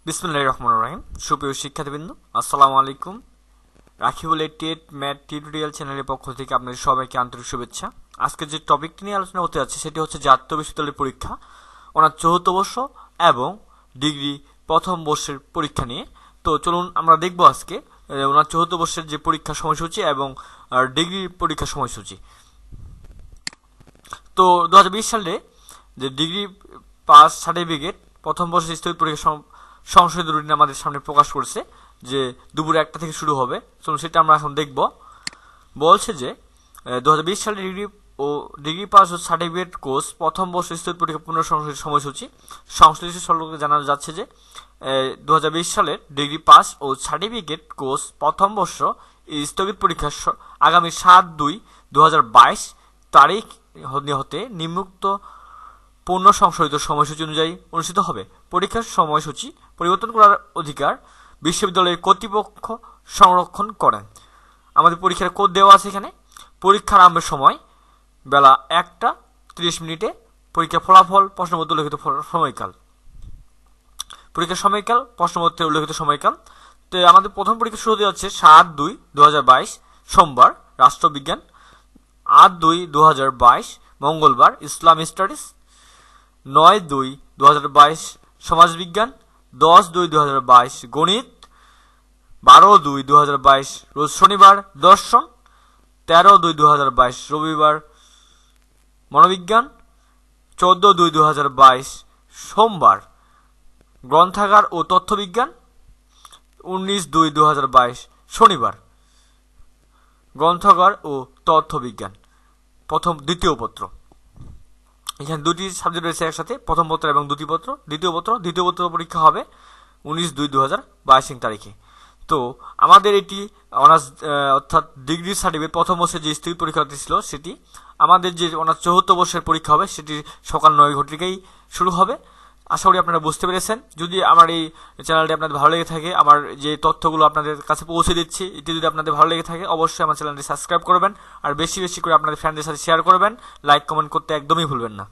বিসমিল্লাহির রহমানির রহিম। সুপ্রিয় শিক্ষার্থীবৃন্দ, আসসালামু আলাইকুম। রাখিবুল88 ম্যাথ টিউটোরিয়াল চ্যানেলের পক্ষ থেকে আপনাদের সবাইকে আন্তরিক শুভেচ্ছা। আজকে যে টপিকটি নিয়ে আলোচনা হতে যাচ্ছে সেটি হচ্ছে জাতীয় বিশ্ববিদ্যালয়ের পরীক্ষা, ওনার চতুর্থ বর্ষ এবং ডিগ্রি প্রথম বর্ষের পরীক্ষা নিয়ে। তো চলুন আমরা দেখব আজকে ওনার চতুর্থ বর্ষের যে পরীক্ষা সময়সূচি এবং ডিগ্রি পরীক্ষা সময়সূচি। তো 2020 সালে যে ডিগ্রি পাস সার্টিফিকেট প্রথম বর্ষের স্থগিত পরীক্ষা সংশোধিত রুটিন আমাদের সামনে প্রকাশ করছে যে দুপুরে 1টা থেকে শুরু হবে। চলুন সেটা আমরা এখন দেখব। বলছে যে 2020 সালে ডিগ্রি পাস ও সার্টিফিকেট কোর্স প্রথম বর্ষের স্থগিত পরীক্ষা পুনঃসংশোধিত সময়সূচি সংশ্লিষ্ট সরকারকে জানানো যাচ্ছে যে 2020 সালের ডিগ্রি পাস ও সার্টিফিকেট কোর্স প্রথম বর্ষ স্থগিত পরীক্ষা আগামী 7/2/2022 তারিখ হতে নিম্নোক্ত পূর্ণ সংশোধিত সময়সূচি অনুযায়ী অনুষ্ঠিত হবে। পরীক্ষার সময়সূচি পরিবর্তন করার অধিকার বিশ্ববিদ্যালয়ের কর্তৃপক্ষ সংরক্ষণ করেন। আমাদের পরীক্ষার কোড দেওয়া আছে এখানে। পরীক্ষার আরম্ভের সময় বেলা 1:30 পরীক্ষার ফলাফল প্রশ্নপত্রে উল্লেখিত সময়কাল। পরীক্ষার সময়কাল প্রশ্নপত্রে উল্লেখিত সময়কাল। তো আমাদের প্রথম পরীক্ষা শুরু হতে যাচ্ছে 7/2/2022 সোমবার রাষ্ট্রবিজ্ঞান, 8/2/2022 মঙ্গলবার ইসলাম স্টাডিজ, 9/2/2022 সমাজবিজ্ঞান, 10/2/2022 গণিত, 12/2/2022 রোজ শনিবার দর্শন, 13/2/2022 রবিবার মনোবিজ্ঞান, 14/2/2022 সোমবার গ্রন্থাগার ও তথ্যবিজ্ঞান, 19/2/2022 শনিবার গ্রন্থাগার ও তথ্যবিজ্ঞান দ্বিতীয় পত্র। এখানে দুটি সাবজেক্ট রয়েছে একসাথে, প্রথম পত্র এবং দ্বিতীয় পত্র পরীক্ষা হবে 19/2/2022 তারিখে। তো আমাদের এটি অনার্স অর্থাৎ ডিগ্রি সার্টিফিকেট প্রথম বর্ষের যে স্থগিত পরীক্ষাটি ছিল সেটি আমাদের যে অনার্স চতুর্থ বর্ষের পরীক্ষা হবে সেটি সকাল 9 থেকেই শুরু হবে। আশা করি আপনারা বুঝতে পেরেছেন। যদি আমার এই চ্যানেলটি আপনাদের ভালো লেগে থাকে, আমার যে তথ্যগুলো আপনাদের কাছে পৌঁছে দিচ্ছি এটি যদি আপনাদের ভালো লেগে থাকে, অবশ্যই আমার চ্যানেলটি সাবস্ক্রাইব করবেন আর বেশি বেশি করে আপনাদের ফ্রেন্ডদের সাথে শেয়ার করবেন। লাইক কমেন্ট করতে একদমই ভুলবেন না।